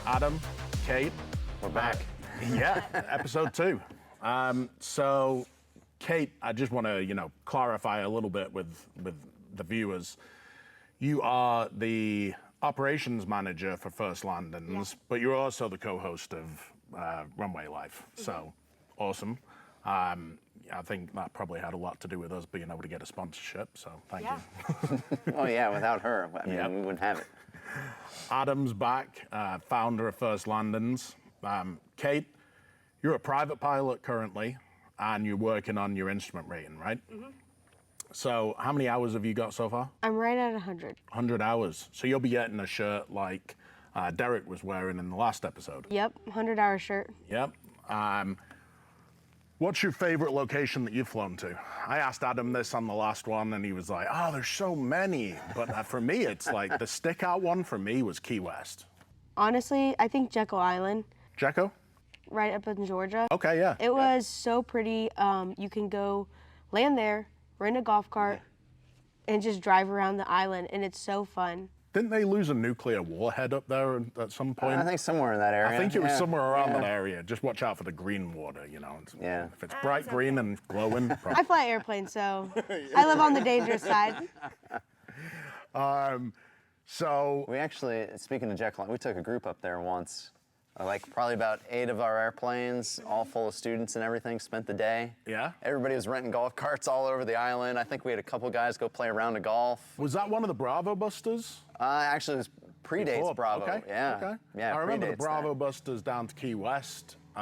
Adam, Kate. We're back. Yeah, episode 2. So, Kate, I just want to, clarify a little bit with the viewers. You are the operations manager for First Landings, but you're also the co-host of Runway Live. So, awesome. I think that probably had a lot to do with us being able to get a sponsorship, so thank you. Oh yeah, without her, we wouldn't have it. Adam's back, founder of First Landings. Kate, you're a private pilot currently, and you're working on your instrument rating, right? Mm-hmm. So how many hours have you got so far? I'm right at 100. 100 hours. So you'll be getting a shirt like Derek was wearing in the last episode. Yep, 100-hour shirt. Yep. What's your favorite location that you've flown to? I asked Adam this on the last one, and he was like, oh, there's so many. But for me, it's like the stick-out one for me was Key West. Honestly, I think Jekyll Island. Jekyll? Right up in Georgia. Okay, yeah. It was so pretty. You can go land there, rent a golf cart, and just drive around the island, and it's so fun. Didn't they lose a nuclear warhead up there at some point? I think somewhere in that area. I think it was somewhere around that area. Just watch out for the green water, Yeah. If it's bright green and glowing. I fly airplanes, so I live on the dangerous side. So we actually, speaking of Jekyll, we took a group up there once. Like probably about 8 of our airplanes, all full of students and everything, spent the day. Yeah? Everybody was renting golf carts all over the island. I think we had a couple guys go play a round of golf. Was that one of the Bravo Busters? Actually, it was predates Bravo. Okay. Yeah. Okay. Yeah. I remember the predates Bravo that. Busters down to Key West. We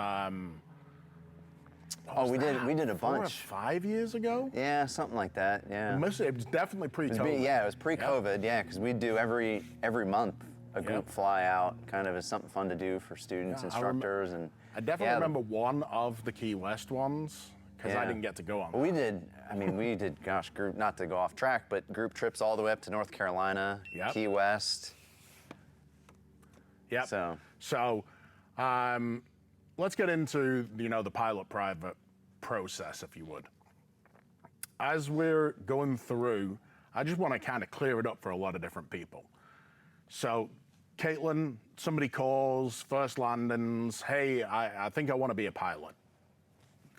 did a 4 or bunch. 5 years ago? Yeah, something like that. Yeah. It was definitely pre-COVID. Yeah, it was pre-COVID. Yeah, because we do every month a group fly out, kind of as something fun to do for students, instructors, and. I definitely remember one of the Key West ones because I didn't get to go on. Well, we did. Gosh, group. Not to go off track, but group trips all the way up to North Carolina, Key West. Yep. So, let's get into the pilot private process, if you would. As we're going through, I just want to kind of clear it up for a lot of different people. So, Caitlin, somebody calls First Landings, hey, I think I want to be a pilot.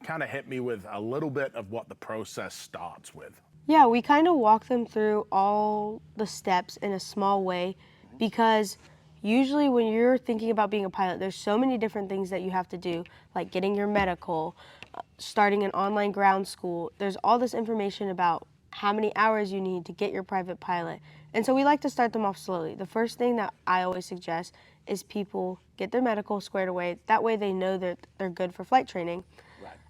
Kind of hit me with a little bit of what the process starts with. Yeah, we kind of walk them through all the steps in a small way because usually when you're thinking about being a pilot, there's so many different things that you have to do, like getting your medical, starting an online ground school. There's all this information about how many hours you need to get your private pilot. And so we like to start them off slowly. The first thing that I always suggest is people get their medical squared away. That way they know that they're good for flight training,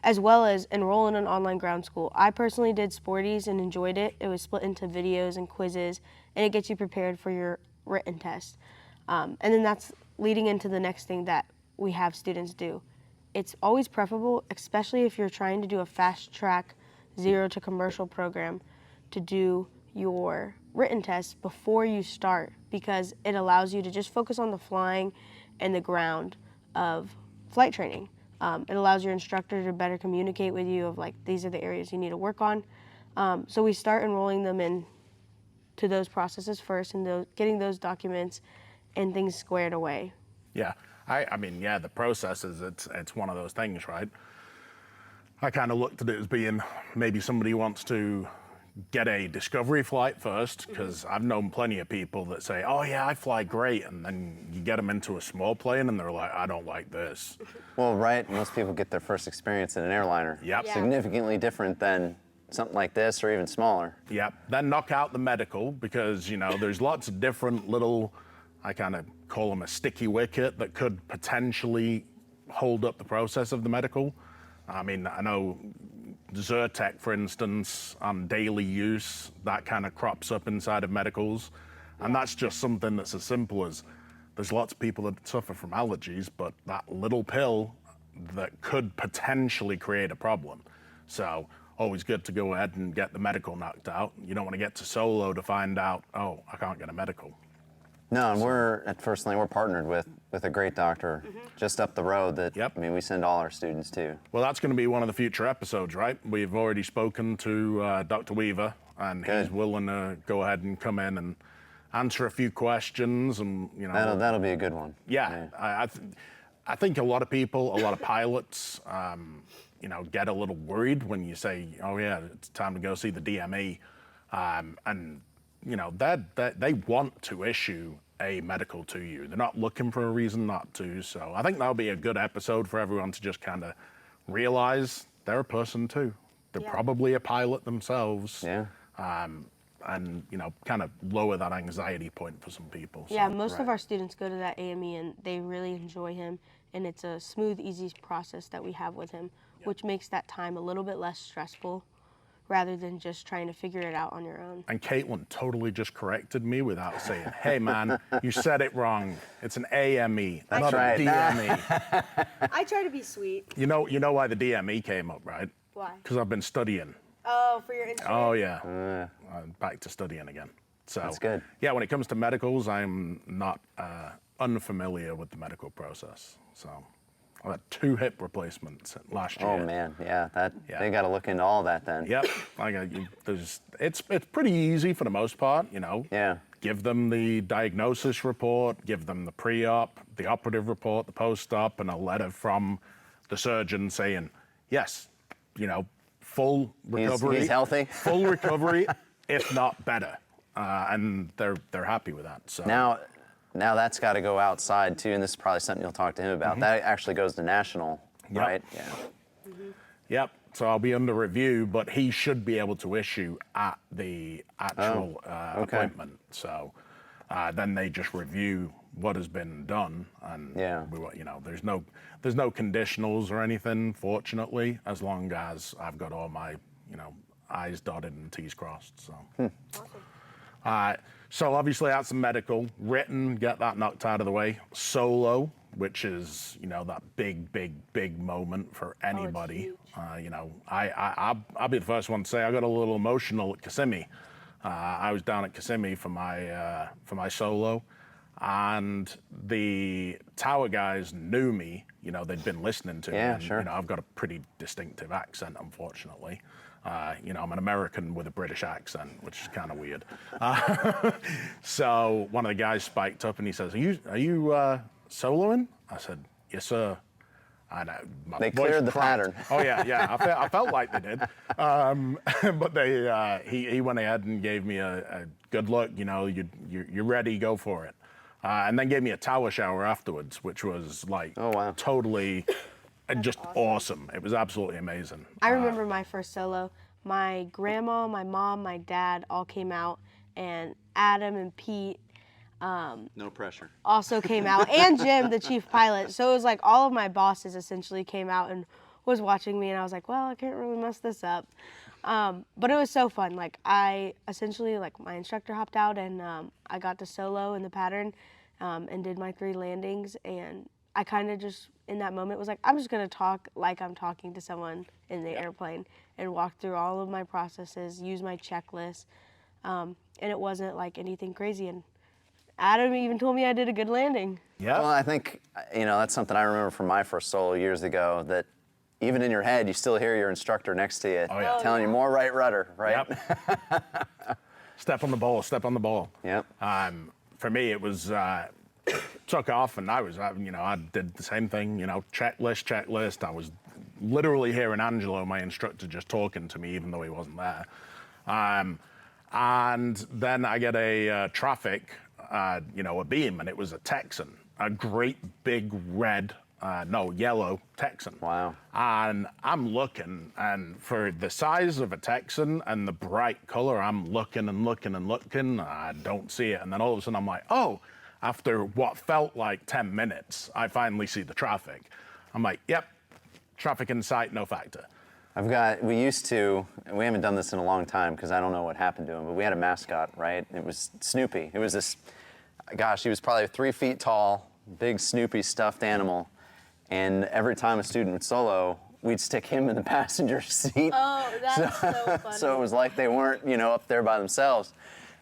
as well as enroll in an online ground school. I personally did Sporties and enjoyed it. It was split into videos and quizzes, and it gets you prepared for your written test. And then that's leading into the next thing that we have students do. It's always preferable, especially if you're trying to do a fast track 0 to commercial program, to do your written test before you start because it allows you to just focus on the flying and the ground of flight training. It allows your instructor to better communicate with you of like, these are the areas you need to work on. So we start enrolling them in to those processes first and getting those documents and things squared away. Yeah, I mean, the process is, it's one of those things, right? I kind of looked at it as being maybe somebody wants to get a discovery flight first, because I've known plenty of people that say, oh yeah, I fly great, and then you get them into a small plane and they're like, I don't like this. Well, right, most people get their first experience in an airliner. Yep. Yeah. Significantly different than something like this or even smaller. Yep, then knock out the medical, because there's lots of different little, I kind of call them a sticky wicket, that could potentially hold up the process of the medical. I mean, I know Zyrtec, for instance, on daily use, that kind of crops up inside of medicals. And that's just something that's as simple as, there's lots of people that suffer from allergies, but that little pill that could potentially create a problem. So always good to go ahead and get the medical knocked out. You don't want to get to solo to find out, oh, I can't get a medical. No, and we're, at First Lane, we're partnered with a great doctor just up the road that, I mean, we send all our students to. Well, that's going to be one of the future episodes, right? We've already spoken to Dr. Weaver, and he's willing to go ahead and come in and answer a few questions, and That'll be a good one. yeah, I think a lot of people, a lot of pilots, get a little worried when you say, "Oh yeah, it's time to go see the DME," and that they want to issue a medical to you. They're not looking for a reason not to. So I think that'll be a good episode for everyone to just kind of realize they're a person too. They're probably a pilot themselves. Yeah. And kind of lower that anxiety point for some people. So. Yeah, most of our students go to that AME and they really enjoy him, and it's a smooth, easy process that we have with him, which makes that time a little bit less stressful rather than just trying to figure it out on your own. And Caitlin totally just corrected me without saying, "Hey man, you said it wrong. It's an AME, not right. a DME." I try to be sweet. You know why the DME came up, right? Why? Because I've been studying. Oh, for your instrument? Oh yeah, back to studying again. So That's good. Yeah, when it comes to medicals, I'm not unfamiliar with the medical process. So I had 2 hip replacements last year. Oh man, yeah. They got to look into all that then. Yep. It's pretty easy for the most part, Yeah. Give them the diagnosis report, give them the pre-op, the operative report, the post-op, and a letter from the surgeon saying, yes, full recovery. He's healthy. Full recovery, if not better. And they're happy with that. So Now that's got to go outside too, and this is probably something you'll talk to him about. That actually goes to national, Yep. right? Yeah. Yep. So I'll be under review, but he should be able to issue at the actual appointment. So then they just review what has been done, and there's no conditionals or anything. Fortunately, as long as I've got all my I's dotted and T's crossed. So. Awesome. So obviously that's the medical. Written, get that knocked out of the way. Solo, which is that big moment for anybody. I'll be the first one to say I got a little emotional at Kissimmee. I was down at Kissimmee for my solo, and the tower guys knew me. They'd been listening to me. Yeah, and, sure. I've got a pretty distinctive accent, unfortunately. I'm an American with a British accent, which is kind of weird. So one of the guys spiked up and he says, "Are you soloing?" I said, "Yes, sir." And They cleared the pattern. Oh yeah. I felt like they did, but he went ahead and gave me a good look. You're ready, go for it, and then gave me a tower shower afterwards, which was like totally. And just awesome. It was absolutely amazing. I remember my first solo. My grandma, my mom, my dad all came out, and Adam and Pete No pressure. also came out, and Jim, the chief pilot. So it was like all of my bosses essentially came out and was watching me, and I was like, well, I can't really mess this up. But it was so fun. Like I essentially, my instructor hopped out, and I got to solo in the pattern and did my 3 landings, and I kind of just, in that moment, was like, I'm just going to talk like I'm talking to someone in the airplane and walk through all of my processes, use my checklist, and it wasn't like anything crazy. And Adam even told me I did a good landing. Yeah. Well, I think, that's something I remember from my first solo years ago, that even in your head, you still hear your instructor next to you telling you more right rudder, right? Yep. Step on the ball, step on the ball. Yep. For me, it was took off, and I did the same thing. Checklist. I was literally hearing Angelo, my instructor, just talking to me, even though he wasn't there. And then I get a traffic, a beam, and it was a Texan, a great big yellow Texan. Wow. And I'm looking, and for the size of a Texan and the bright color, I'm looking and looking and looking. I don't see it, and then all of a sudden I'm like, oh. After what felt like 10 minutes, I finally see the traffic. I'm like, yep, traffic in sight, no factor. We haven't done this in a long time because I don't know what happened to him, but we had a mascot, right? It was Snoopy. It was this, he was probably 3 feet tall, big Snoopy stuffed animal. And every time a student would solo, we'd stick him in the passenger seat. Oh, that's so funny. So it was like they weren't, up there by themselves.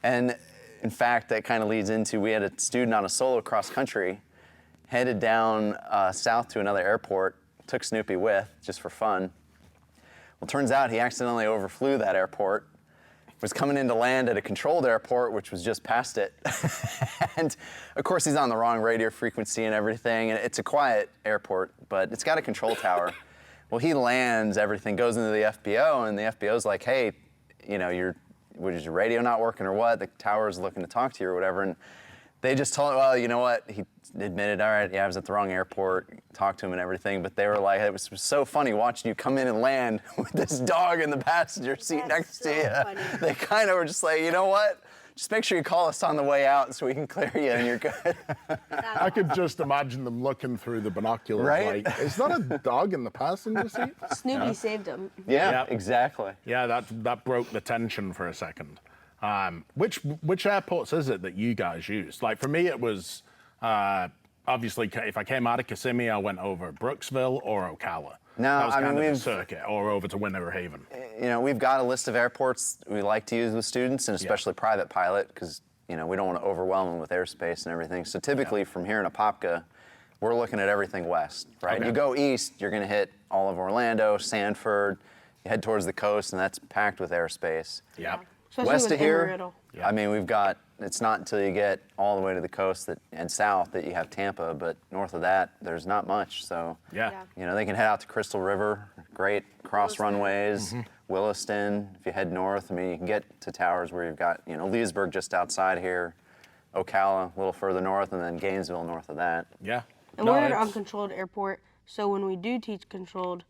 And in fact, that kind of leads into, we had a student on a solo cross country, headed down south to another airport, took Snoopy with, just for fun. Well, turns out he accidentally overflew that airport, was coming in to land at a controlled airport, which was just past it. And of course, he's on the wrong radio frequency and everything. And it's a quiet airport, but it's got a control tower. Well, he lands, everything goes into the FBO, and the FBO's like, hey, you know, is your radio not working or what? The tower's looking to talk to you or whatever. And they just told him, well, you know what? He admitted, all right, yeah, I was at the wrong airport, talked to him and everything, but they were like, it was so funny watching you come in and land with this dog in the passenger seat next to you. Funny. They kind of were just like, you know what? Just make sure you call us on the way out so we can clear you and you're good. I could just imagine them looking through the binoculars Right? like, is that a dog in the passenger seat? Snoopy saved him. Yeah, Yep. exactly. Yeah, that broke the tension for a second. Which airports is it that you guys use? Like for me, it was obviously if I came out of Kissimmee, I went over Brooksville or Ocala. No, that was I kind mean, of the circuit, or over to Winter Haven. You know, we've got a list of airports we like to use with students, and especially private pilot, because, you know, we don't want to overwhelm them with airspace and everything. So typically from here in Apopka, we're looking at everything west, right? Okay. You go east, you're going to hit all of Orlando, Sanford, you head towards the coast, and that's packed with airspace. Yeah. Especially West with of here, Amarillo. Yeah. I mean, we've got, it's not until you get all the way to the coast and south that you have Tampa, but north of that, there's not much. So, Yeah. you know, they can head out to Crystal River, great cross runways, Williston. If you head north, I mean, you can get to towers where you've got, you know, Leesburg just outside here, Ocala a little further north, and then Gainesville north of that. Yeah. And No, we're an it's- uncontrolled airport, so when we do teach controlled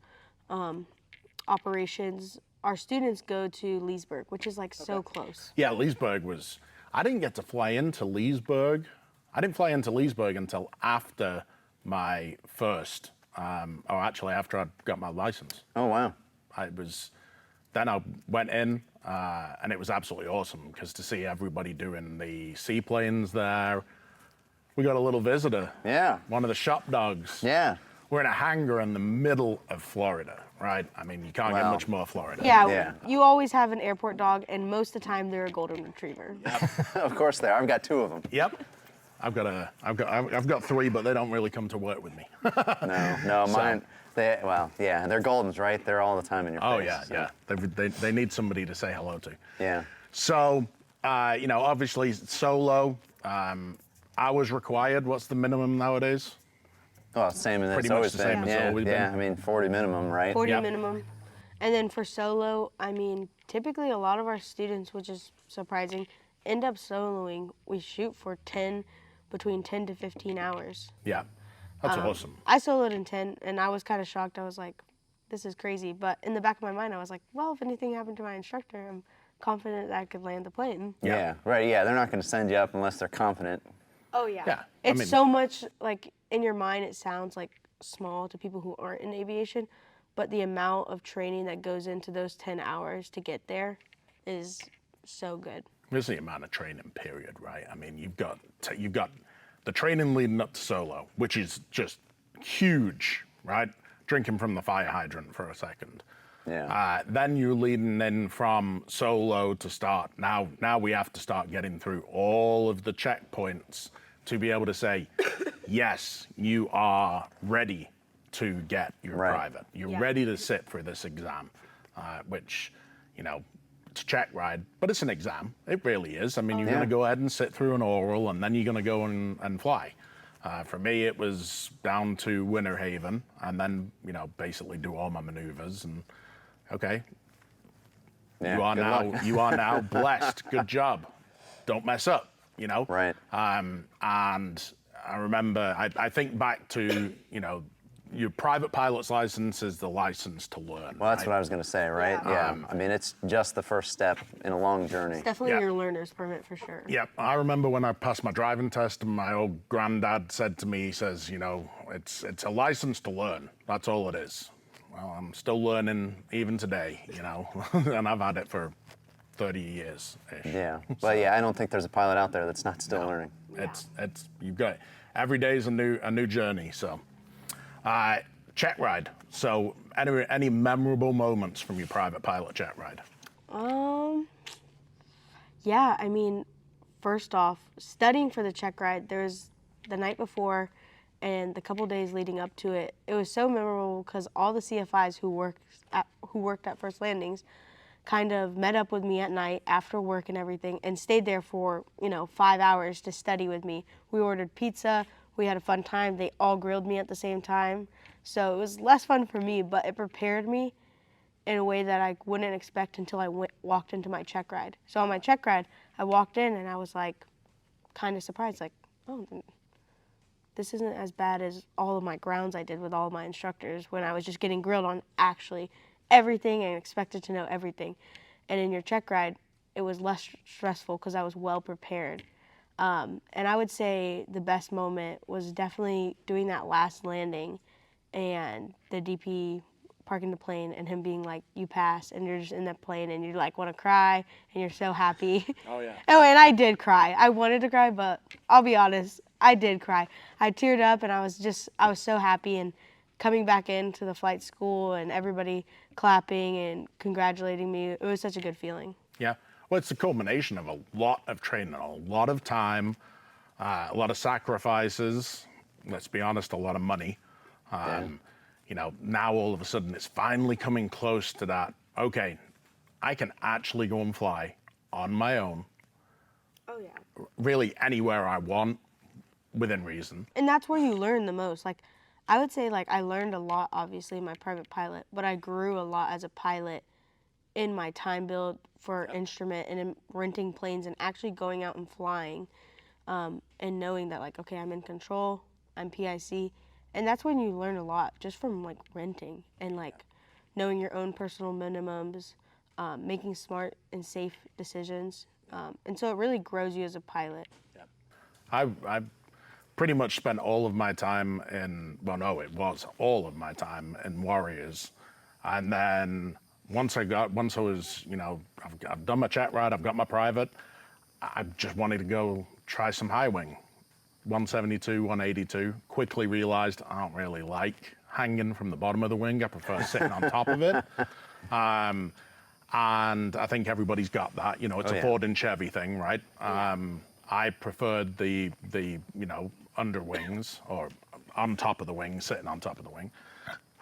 operations, our students go to Leesburg, which is like so close. Yeah, Leesburg was. I didn't get to fly into Leesburg. I didn't fly into Leesburg until after my first, or actually after I got my license. Oh, wow. Then I went in, and it was absolutely awesome because to see everybody doing the seaplanes there. We got a little visitor. Yeah. One of the shop dogs. Yeah. We're in a hangar in the middle of Florida, right? I mean, you can't get Wow. much more Florida. Yeah, Yeah. you always have an airport dog, and most of the time they're a golden retriever. Of course they are. I've got 2 of them. Yep. I've got 3, but they don't really come to work with me. No, mine, they're Goldens, right? They're all the time in your Oh face. yeah, so. yeah. They need somebody to say hello to. Yeah. So, you know, obviously solo, hours required. What's the minimum nowadays? Well, same as Pretty it's much always the same been. as Yeah, always been. yeah. I mean, 40 minimum, right? 40 Yep. minimum. And then for solo, I mean, typically a lot of our students, which is surprising, end up soloing. We shoot for between 10 to 15 hours. Yeah, that's awesome. I soloed in 10, and I was kind of shocked. I was like, this is crazy. But in the back of my mind, I was like, well, if anything happened to my instructor, I'm confident that I could land the plane. Yeah, right. Yeah, they're not going to send you up unless they're confident. Oh, yeah. Yeah, I It's mean- so much, like, in your mind, it sounds like small to people who aren't in aviation, but the amount of training that goes into those 10 hours to get there is so good. There's the amount of training period, right? I mean, you've got the training leading up to solo, which is just huge, right? Drinking from the fire hydrant for a second. Yeah. Then you're leading in from solo to start. Now we have to start getting through all of the checkpoints to be able to say, yes, you are ready to get your Right. private. You're Yeah. ready to sit for this exam, which, you know, it's a checkride, but it's an exam. It really is. I mean, you're Yeah. going to go ahead and sit through an oral, and then you're going to go and fly. For me, it was down to Winter Haven, and then, you know, basically do all my maneuvers. And okay, Yeah, you are good now luck. you are now blessed. Good job. Don't mess up. You know. Right. And I remember, I think back to, you know, your private pilot's license is the license to learn. Well, that's right? what I was going to say, right? Yeah. I mean, it's just the first step in a long journey. It's definitely Yeah. your learner's permit for sure. Yep. I remember when I passed my driving test, and my old granddad said to me, he says, you know, it's a license to learn. That's all it is. Well, I'm still learning even today, you know, and I've had it for 30 years-ish. Yeah. But yeah, I don't think there's a pilot out there that's not still learning. It's you've got every day is a new journey. So, check ride. So, any memorable moments from your private pilot check ride? Yeah, I mean, first off, studying for the check ride, there was the night before and the couple days leading up to it. It was so memorable because all the CFIs who worked at First Landings, kind of met up with me at night after work and everything and stayed there for, 5 hours to study with me. We ordered pizza. We had a fun time. They all grilled me at the same time. So it was less fun for me, but it prepared me in a way that I wouldn't expect until I walked into my check ride. So on my check ride, I walked in and I was like kind of surprised, like, oh, this isn't as bad as all of my grounds I did with all of my instructors when I was just getting grilled on actually everything and expected to know everything. And in your check ride, it was less stressful because I was well prepared. And I would say the best moment was definitely doing that last landing and the DP parking the plane and him being like, you pass, and you're just in that plane and you like want to cry and you're so happy. Oh, yeah. And I did cry. I wanted to cry, but I'll be honest, I did cry. I teared up and I was so happy, and coming back into the flight school and everybody clapping and congratulating me, it was such a good feeling. Yeah. Well, it's the culmination of a lot of training, a lot of time, a lot of sacrifices. Let's be honest, a lot of money. Now all of a sudden it's finally coming close to that. Okay, I can actually go and fly on my own. Oh, yeah. Really anywhere I want, within reason. And that's where you learn the most. Like, I would say, like, I learned a lot, obviously, in my private pilot, but I grew a lot as a pilot in my time build for instrument and in renting planes and actually going out and flying, and knowing that, like, okay, I'm in control, I'm PIC. And that's when you learn a lot just from, like, renting and, like, knowing your own personal minimums, making smart and safe decisions. And so it really grows you as a pilot. I pretty much spent all of my time in, well, no, it was all of my time in Warriors. And then once I was, I've done my chat ride, I've got my private, I just wanted to go try some high wing. 172, 182, quickly realized I don't really like hanging from the bottom of the wing. I prefer sitting on top of it. And I think everybody's got that, it's a Ford and Chevy thing, right? I preferred the under wings or on top of the wing, sitting on top of the wing.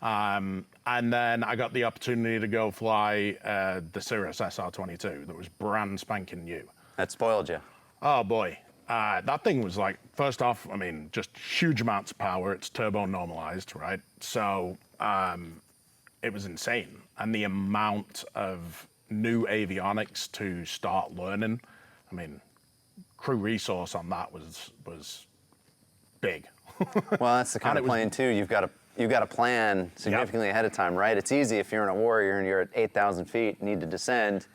And then I got the opportunity to go fly the Cirrus SR-22 that was brand spanking new. That spoiled you. Oh boy. That thing was like, first off, just huge amounts of power. It's turbo normalized, right? So it was insane. And the amount of new avionics to start learning, crew resource on that was big. Well, that's the kind of plane too. You've got to plan significantly ahead of time, right? It's easy if you're in a Warrior and you're at 8,000 feet, need to descend.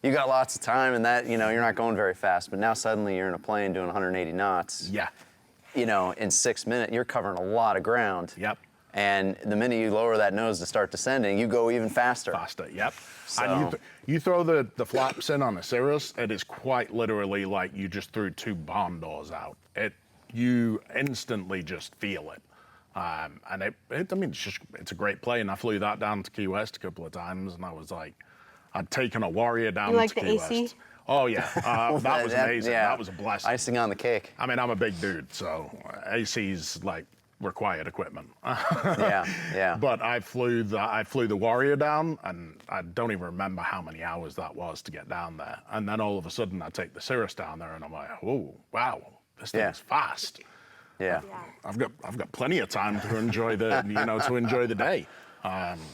You got lots of time, and that you're not going very fast. But now suddenly you're in a plane doing 180 knots. Yeah. In 6 minutes, you're covering a lot of ground. Yep. And the minute you lower that nose to start descending, you go even faster. Faster, yep. So. And you throw the flaps in on a Cirrus, it is quite literally like you just threw two barn doors out. You instantly just feel it. And it's a great plane. I flew that down to Key West a couple of times, and I was like, I'd taken a Warrior down to Key West. AC? Oh yeah, that was amazing. Yeah. That was a blessing. Icing on the cake. I'm a big dude, so AC's like required equipment. Yeah. But I flew the Warrior down, and I don't even remember how many hours that was to get down there. And then all of a sudden, I take the Cirrus down there, and I'm like, oh wow, this thing's fast. Yeah. I've got plenty of time to enjoy the day.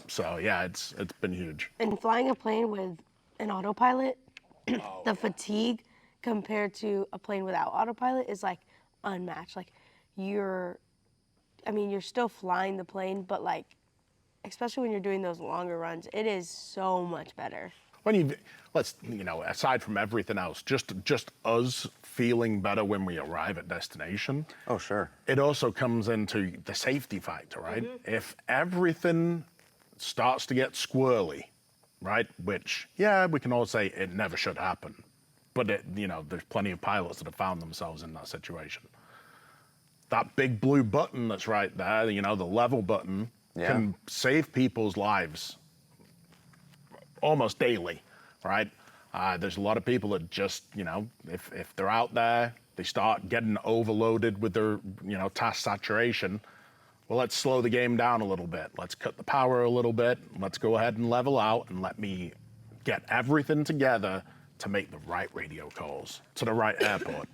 So yeah, it's been huge. And flying a plane with an autopilot, the fatigue compared to a plane without autopilot is like unmatched. Like you're still flying the plane, but like, especially when you're doing those longer runs, it is so much better. Aside from everything else, just us feeling better when we arrive at destination. Oh, sure. It also comes into the safety factor, right? Mm-hmm. If everything starts to get squirrely, right? Which, we can all say it never should happen, but there's plenty of pilots that have found themselves in that situation. That big blue button that's right there, the level button, can save people's lives almost daily, right? There's a lot of people that just, if they're out there, they start getting overloaded with their, task saturation. Well, let's slow the game down a little bit. Let's cut the power a little bit. Let's go ahead and level out and let me get everything together to make the right radio calls to the right airport.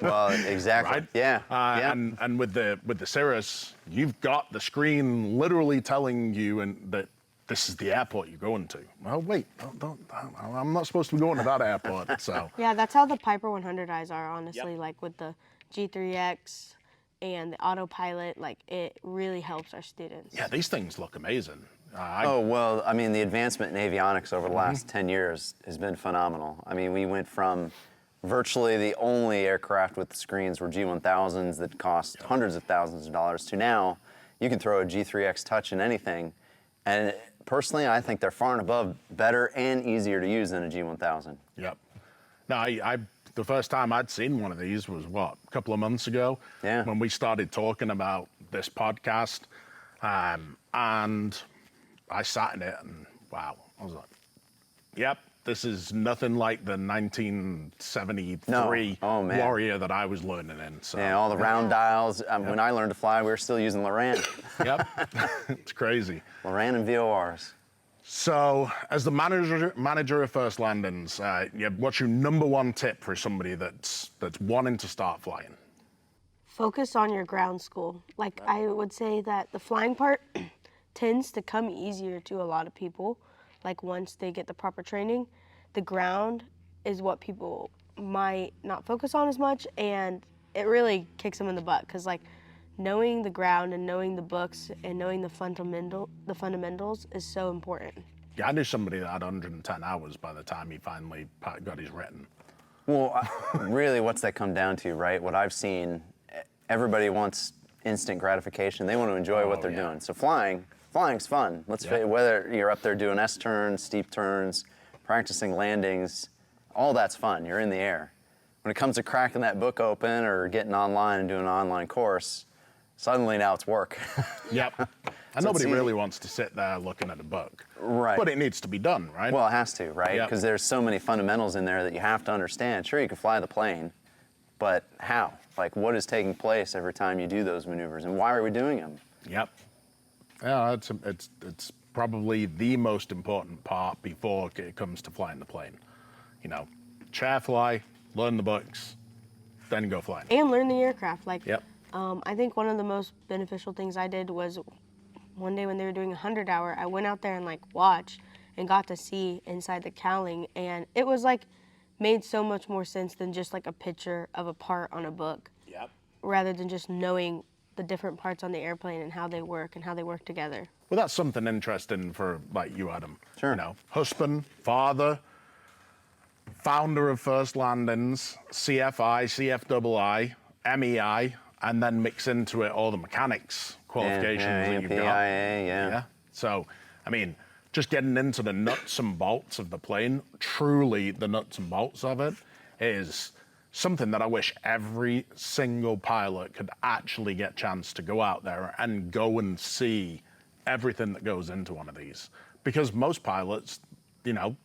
Well, exactly. Right? Yeah. Yeah. And with the Cirrus, you've got the screen literally telling you that this is the airport you're going to. Well, wait, I'm not supposed to be going to that airport. So Yeah, that's how the Piper 100Is are, honestly. Like with the G3X and the autopilot, like it really helps our students. yeah, these things look amazing. Oh, well, I mean, the advancement in avionics over the last 10 years has been phenomenal. I mean, we went from virtually the only aircraft with the screens were G1000s that cost hundreds of thousands of dollars to now you can throw a G3X Touch in anything. And personally, I think they're far and above better and easier to use than a G1000. Yep. Now, the first time I'd seen one of these was, what, a couple of months ago? Yeah. When we started talking about this podcast. And I sat in it and, wow, I was like, yep, this is nothing like the 1973 Oh, man. Warrior that I was learning in. So, Yeah, all the round dials. When I learned to fly, we were still using Loran. Yep, it's crazy. Loran and VORs. So, as the manager of First Landings, what's your number one tip for somebody that's wanting to start flying? Focus on your ground school. Like I would say that the flying part tends to come easier to a lot of people. Like once they get the proper training, the ground is what people might not focus on as much, and it really kicks them in the butt because like knowing the ground and knowing the books and knowing the fundamentals is so important. Yeah, I knew somebody that had 110 hours by the time he finally got his written. Well, really, what's that come down to, right? What I've seen, everybody wants instant gratification. They want to enjoy what they're doing. So flying's fun. Whether you're up there doing S-turns, steep turns, practicing landings, all that's fun. You're in the air. When it comes to cracking that book open or getting online and doing an online course, suddenly now it's work. Yep. And nobody really wants to sit there looking at a book. Right. But it needs to be done, right? Well, it has to, right? Yep. Because there's so many fundamentals in there that you have to understand. Sure, you can fly the plane, but how? Like, what is taking place every time you do those maneuvers, and why are we doing them? Yep. Yeah, it's probably the most important part before it comes to flying the plane. You know, chair fly, learn the books, then go flying. And learn the aircraft. Like, Yep. I think one of the most beneficial things I did was one day when they were doing 100-hour, I went out there and like watched and got to see inside the cowling, and it was like made so much more sense than just like a picture of a part on a book. Yep. Rather than just knowing the different parts on the airplane and how they work together. Well, that's something interesting for like you, Adam. Sure. You know, husband, father, founder of First Landings, CFI, CFII, MEI, and then mix into it all the mechanics qualifications that you've got. Yeah. So, I mean, just getting into the nuts and bolts of the plane, truly the nuts and bolts of it, is something that I wish every single pilot could actually get a chance to go out there and go and see everything that goes into one of these. Because most pilots, you know,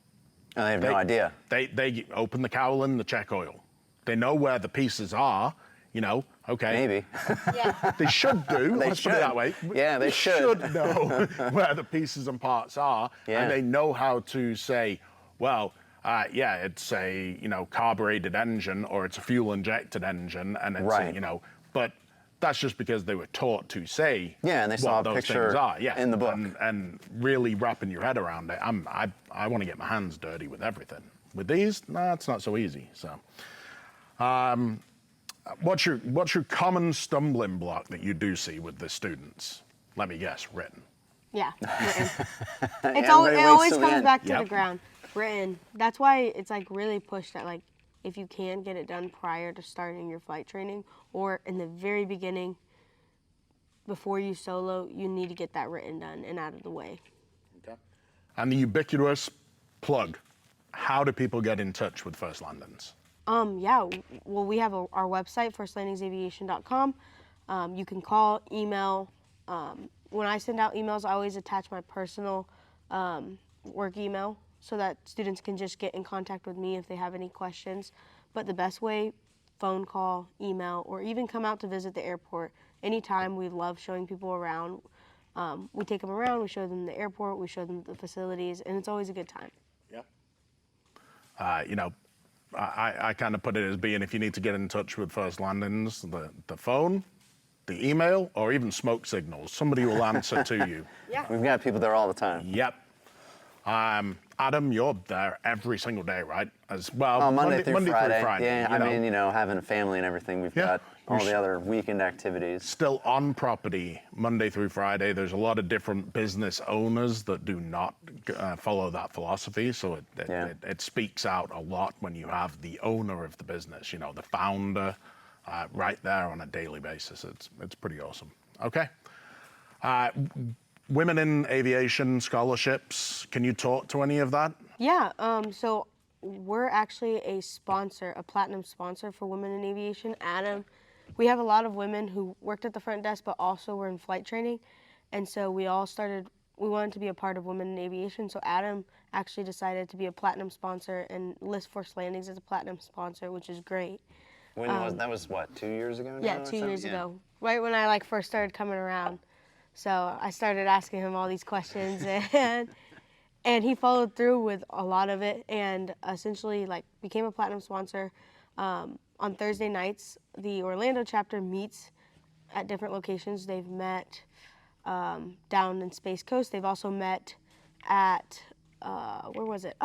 I have no idea. They open the cowling, the check oil. They know where the pieces are, you know, okay. Maybe. Yeah. They should do, let's put it that way. Yeah, they should. know where the pieces and parts are, Yeah. and they know how to say, well, it's a, you know, carbureted engine or it's a fuel injected engine, and it's, Right. you know, but that's just because they were taught to say Yeah, and they saw what a those picture things are. Yeah. in the book. And really wrapping your head around it. I want to get my hands dirty with everything. With these, it's not so easy. So, what's your common stumbling block that you do see with the students? Let me guess, written. Yeah. Written. Everybody It waits always till the comes end. back to Yep. the ground. Written. That's why it's like really pushed at like if you can get it done prior to starting your flight training or in the very beginning before you solo, you need to get that written done and out of the way. Okay. And the ubiquitous plug. How do people get in touch with First Landings? Well, we have our website, firstlandingsaviation.com. You can call, email. When I send out emails, I always attach my personal work email so that students can just get in contact with me if they have any questions. But the best way, phone call, email, or even come out to visit the airport. Anytime, we love showing people around. We take them around, we show them the airport, we show them the facilities, and it's always a good time. Yep. You know, I kind of put it as being, if you need to get in touch with First Landings, the phone, the email, or even smoke signals, somebody will answer to you. Yeah. We've got people there all the time. Yep. Adam, you're there every single day, right? As well. Oh, Monday through Friday. Yeah, you know. I mean, you know, having a family and everything, we've Yeah. got all the other weekend activities. Still on property Monday through Friday. There's a lot of different business owners that do not follow that philosophy. So it speaks out a lot when you have the owner of the business, you know, the founder, right there on a daily basis. It's pretty awesome. Okay. Women in aviation scholarships. Can you talk to any of that? Yeah, so we're actually a sponsor, a platinum sponsor for Women in Aviation. Adam, we have a lot of women who worked at the front desk, but also were in flight training. And so we wanted to be a part of Women in Aviation. So Adam actually decided to be a platinum sponsor and list Forced Landings as a platinum sponsor, which is great. When was that? Was what, 2 years ago now? Yeah, or 2 years something? ago, right when I first started coming around. So I started asking him all these questions, and he followed through with a lot of it, and essentially became a platinum sponsor. On Thursday nights, the Orlando chapter meets at different locations. They've met down in Space Coast. They've also met at where was it?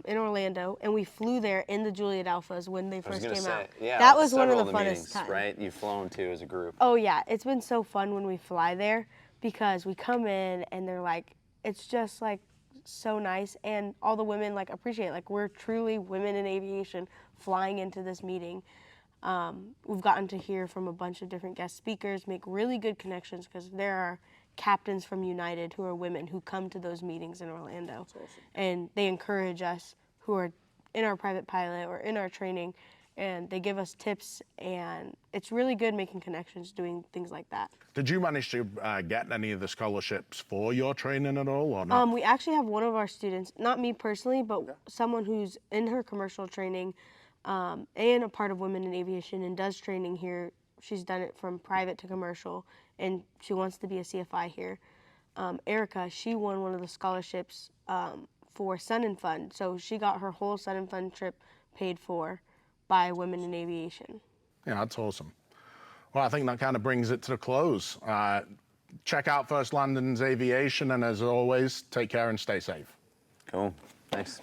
In Orlando, and we flew there in the Juliet Alphas when they I was first gonna came say, out. yeah, That was one of several the meetings, funnest times. right? You've flown to as a group. Oh yeah, it's been so fun when we fly there because we come in and they're like, it's just like so nice, and all the women like appreciate it. Like, we're truly women in aviation flying into this meeting. We've gotten to hear from a bunch of different guest speakers, make really good connections because there are captains from United who are women who come to those meetings in Orlando. That's awesome. And they encourage us who are in our private pilot or in our training, and they give us tips, and it's really good making connections doing things like that. Did you manage to get any of the scholarships for your training at all, or not? We actually have one of our students, not me personally, but someone who's in her commercial training and a part of Women in Aviation and does training here. She's done it from private to commercial, and she wants to be a CFI here. Erica, she won one of the scholarships for Sun and Fun, so she got her whole Sun and Fun trip paid for by Women in Aviation. Yeah, that's awesome. Well, I think that kind of brings it to the close. Check out First Landings Aviation, and as always, take care and stay safe. Cool. Thanks.